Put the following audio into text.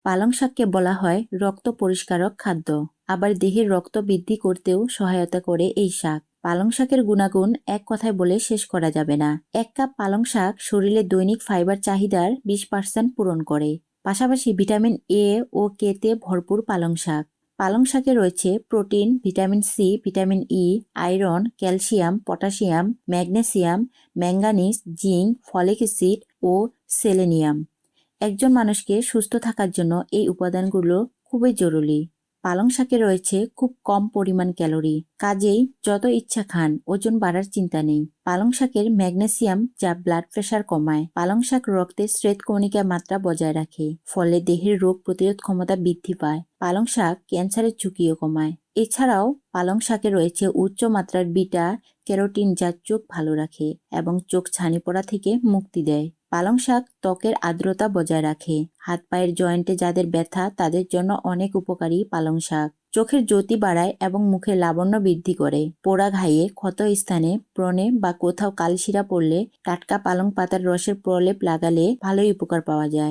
পালং শাককে বলা হয় রক্ত পরিষ্কারক খাদ্য। আবার দেহের রক্ত বৃদ্ধি করতেও সহায়তা করে এই শাক। পালং শাকের গুণাগুণ এক কথায় বলে শেষ করা যাবে না। ১ কাপ পালং শাক শরীরে দৈনিক ফাইবার চাহিদার ২০% পূরণ করে। পাশাপাশি ভিটামিন এ ও কে তে ভরপুর পালং শাক। পালং শাকে রয়েছে protein, vitamin C, vitamin E, iron, calcium, potassium, magnesium, manganese, zinc, folic acid ও সেলেনিয়াম। একজন মানুষকে সুস্থ থাকার জন্য এই উপাদানগুলো খুবই জরুরি। পালং শাকে রয়েছে খুব কম পরিমাণ ক্যালোরি, কাজেই যত ইচ্ছা খান, ওজন বাড়ার চিন্তা নেই। পালং শাকের ম্যাগনেসিয়াম যা ব্লাড প্রেশার কমায়। পালং শাক রক্তে শ্বেতকণিকার মাত্রা বজায় রাখে, ফলে দেহের রোগ প্রতিরোধ ক্ষমতা বৃদ্ধি পায়। পালং শাক ক্যান্সারের ঝুঁকিও কমায়। এছাড়াও পালং শাকে রয়েছে উচ্চ মাত্রার বিটা ক্যারোটিন যা চোখ ভালো রাখে এবং চোখ ছানি পড়া থেকে মুক্তি দেয়। পালং শাক ত্বকের আর্দ্রতা বজায় রাখে। হাত পায়ের জয়েন্টে যাদের ব্যথা তাদের জন্য অনেক উপকারী পালং শাক। চোখের জ্যোতি বাড়ায় এবং মুখের লাবণ্য বৃদ্ধি করে। পোড়া ঘায়ে, ক্ষত স্থানে, ব্রণে বা কোথাও কালশিরা পড়লে টাটকা পালং পাতার রসের প্রলেপ লাগালে ভালোই উপকার পাওয়া যায়।